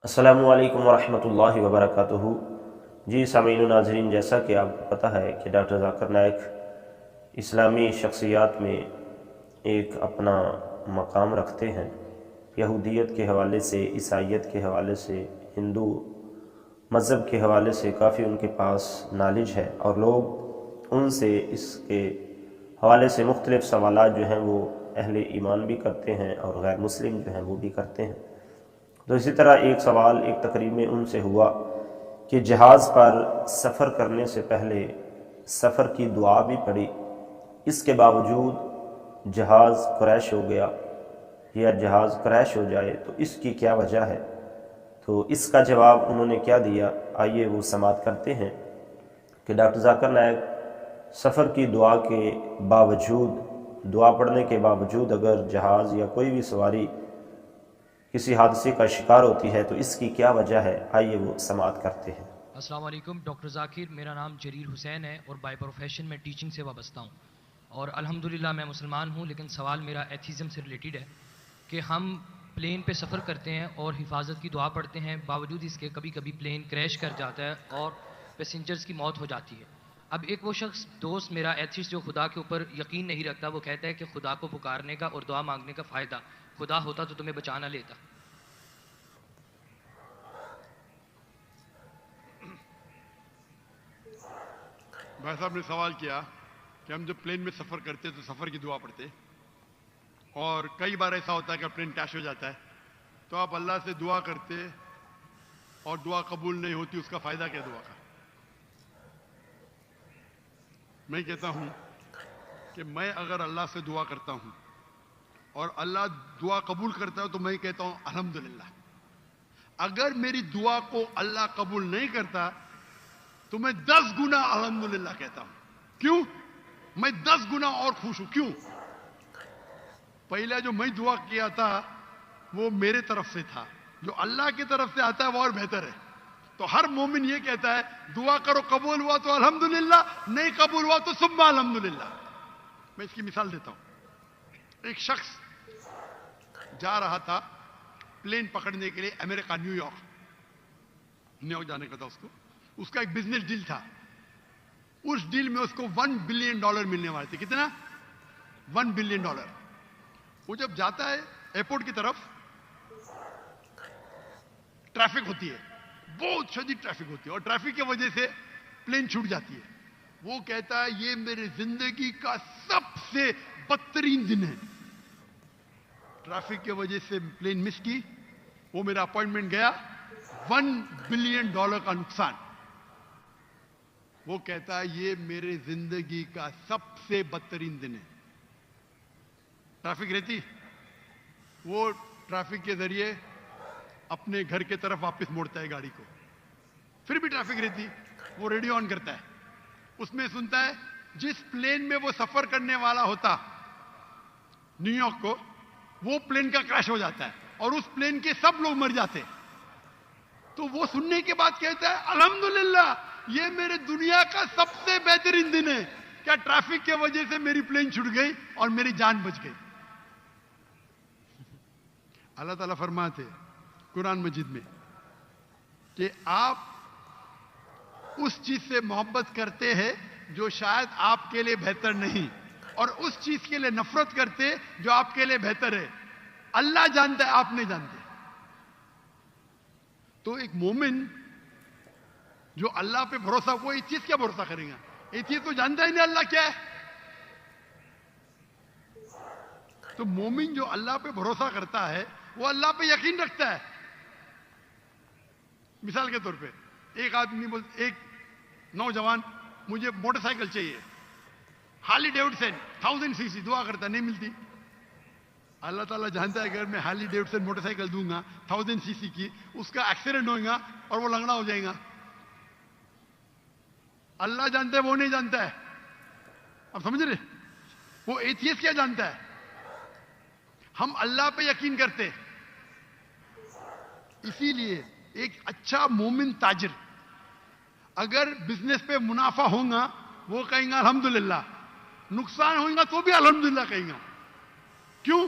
السلام علیکم ورحمۃ اللہ وبرکاتہ۔ جی سامعین و ناظرین، جیسا کہ آپ کو پتہ ہے کہ ڈاکٹر ذاکر نائک اسلامی شخصیات میں ایک اپنا مقام رکھتے ہیں۔ یہودیت کے حوالے سے، عیسائیت کے حوالے سے، ہندو مذہب کے حوالے سے کافی ان کے پاس نالج ہے، اور لوگ ان سے اس کے حوالے سے مختلف سوالات جو ہیں وہ اہل ایمان بھی کرتے ہیں اور غیر مسلم جو ہیں وہ بھی کرتے ہیں۔ تو اسی طرح ایک سوال ایک تقریب میں ان سے ہوا کہ جہاز پر سفر کرنے سے پہلے سفر کی دعا بھی پڑھی، اس کے باوجود جہاز کریش ہو گیا یا جہاز کریش ہو جائے تو اس کی کیا وجہ ہے؟ تو اس کا جواب انہوں نے کیا دیا، آئیے وہ سماعت کرتے ہیں کہ ڈاکٹر ذاکر نائک سفر کی دعا کے باوجود، دعا پڑھنے کے باوجود اگر جہاز یا کوئی بھی سواری کسی حادثے کا شکار ہوتی ہے تو اس کی کیا وجہ ہے، آئیے وہ سماعت کرتے ہیں۔ السلام علیکم ڈاکٹر ذاکر، میرا نام جریر حسین ہے اور بائی پروفیشن میں ٹیچنگ سے وابستہ ہوں، اور الحمدللہ میں مسلمان ہوں، لیکن سوال میرا ایتھیزم سے ریلیٹڈ ہے کہ ہم پلین پہ سفر کرتے ہیں اور حفاظت کی دعا پڑھتے ہیں، باوجود اس کے کبھی کبھی پلین کریش کر جاتا ہے اور پیسنجرز کی موت ہو جاتی ہے۔ اب ایک وہ شخص دوست میرا ایتھیسٹ جو خدا کے اوپر یقین نہیں رکھتا، وہ کہتا ہے کہ خدا کو پکارنے کا اور دعا مانگنے کا فائدہ، خدا ہوتا تو تمہیں بچا نہ لیتا۔ بھائی صاحب نے سوال کیا کہ ہم جب پلین میں سفر کرتے تو سفر کی دعا پڑھتے، اور کئی بار ایسا ہوتا ہے کہ پلین کریش ہو جاتا ہے تو آپ اللہ سے دعا کرتے اور دعا قبول نہیں ہوتی، اس کا فائدہ کیا دعا کا؟ میں کہتا ہوں کہ میں اگر اللہ سے دعا کرتا ہوں اور اللہ دعا قبول کرتا ہے تو میں کہتا ہوں الحمدللہ۔ اگر میری دعا کو اللہ قبول نہیں کرتا تو میں 10 گنا الحمدللہ کہتا ہوں۔ کیوں؟ میں 10 گنا اور خوش ہوں۔ کیوں؟ پہلا جو میں دعا کیا تھا وہ میرے طرف سے تھا، جو اللہ کی طرف سے آتا ہے وہ اور بہتر ہے۔ تو ہر مومن یہ کہتا ہے دعا کرو، قبول ہوا تو الحمدللہ، نہیں قبول ہوا تو ثم الحمدللہ۔ میں اس کی مثال دیتا ہوں۔ ایک شخص جا رہا تھا پلین پکڑنے کے لیے امریکہ، نیو یارک جانے کا تھا اس کو۔ اس کا ایک بزنس ڈیل تھا، اس ڈیل میں اس کو $1 بلین ملنے والے تھے۔ کتنا؟ $1 بلین۔ وہ جب جاتا ہے ایئرپورٹ کی طرف، ٹریفک ہوتی ہے، بہت شدید ٹریفک ہوتی ہے، اور ٹریفک کی وجہ سے پلین چھوٹ جاتی ہے۔ وہ کہتا ہے یہ میرے زندگی کا سب سے بدترین دن ہے، ٹریفک کی وجہ سے پلین مس کی، وہ میرا اپوائنٹمنٹ گیا، $1 بلین کا نقصان۔ وہ کہتا ہے یہ میرے زندگی کا سب سے بدترین دن ہے۔ ٹریفک رہتی، وہ ٹریفک کے ذریعے اپنے گھر کے طرف واپس موڑتا ہے گاڑی کو، پھر بھی ٹریفک رہتی، وہ ریڈیو آن کرتا ہے، اس میں سنتا ہے جس پلین میں وہ سفر کرنے والا ہوتا نیو یارک کو، وہ پلین کا کریش ہو جاتا ہے اور اس پلین کے سب لوگ مر جاتے۔ تو وہ سننے کے بعد کہتا ہے الحمدللہ یہ میرے دنیا کا سب سے بہترین دن ہے، کیا ٹریفک کی وجہ سے میری پلین چھوٹ گئی اور میری جان بچ گئی۔ اللہ تعالیٰ فرماتے قرآن مجید میں کہ آپ اس چیز سے محبت کرتے ہیں جو شاید آپ کے لیے بہتر نہیں، اور اس چیز کے لیے نفرت کرتے جو آپ کے لیے بہتر ہے۔ اللہ جانتا ہے، آپ نہیں جانتے۔ تو ایک مومن جو اللہ پہ بھروسہ، وہ اس چیز کیا بھروسہ کرے گا؟ یہ چیز تو جانتا ہی نہیں اللہ کیا ہے۔ تو مومن جو اللہ پہ بھروسہ کرتا ہے وہ اللہ پہ یقین رکھتا ہے۔ مثال کے طور پہ ایک آدمی ایک نوجوان مجھے موٹر سائیکل چاہیے، ہارلی ڈیوڈسن 1000 cc، دعا کرتا ہے نہیں ملتی۔ اللہ تعالیٰ جانتا ہے اگر میں ہارلی ڈیوڈسن موٹر سائیکل دوں گا 1000 cc کی، اس کا ایکسیڈنٹ ہوگا اور وہ لنگڑا ہو جائے گا۔ اللہ جانتا ہے، وہ نہیں جانتا ہے۔ اب سمجھ رہے؟ وہ ایتھیسٹ کیا جانتا ہے؟ ہم اللہ پہ یقین کرتے۔ اسی لیے ایک اچھا مومن تاجر اگر بزنس پہ منافع ہوگا وہ کہیں گا الحمدللہ، نقصان ہوگا تو بھی الحمدللہ کہیں گا۔ کیوں؟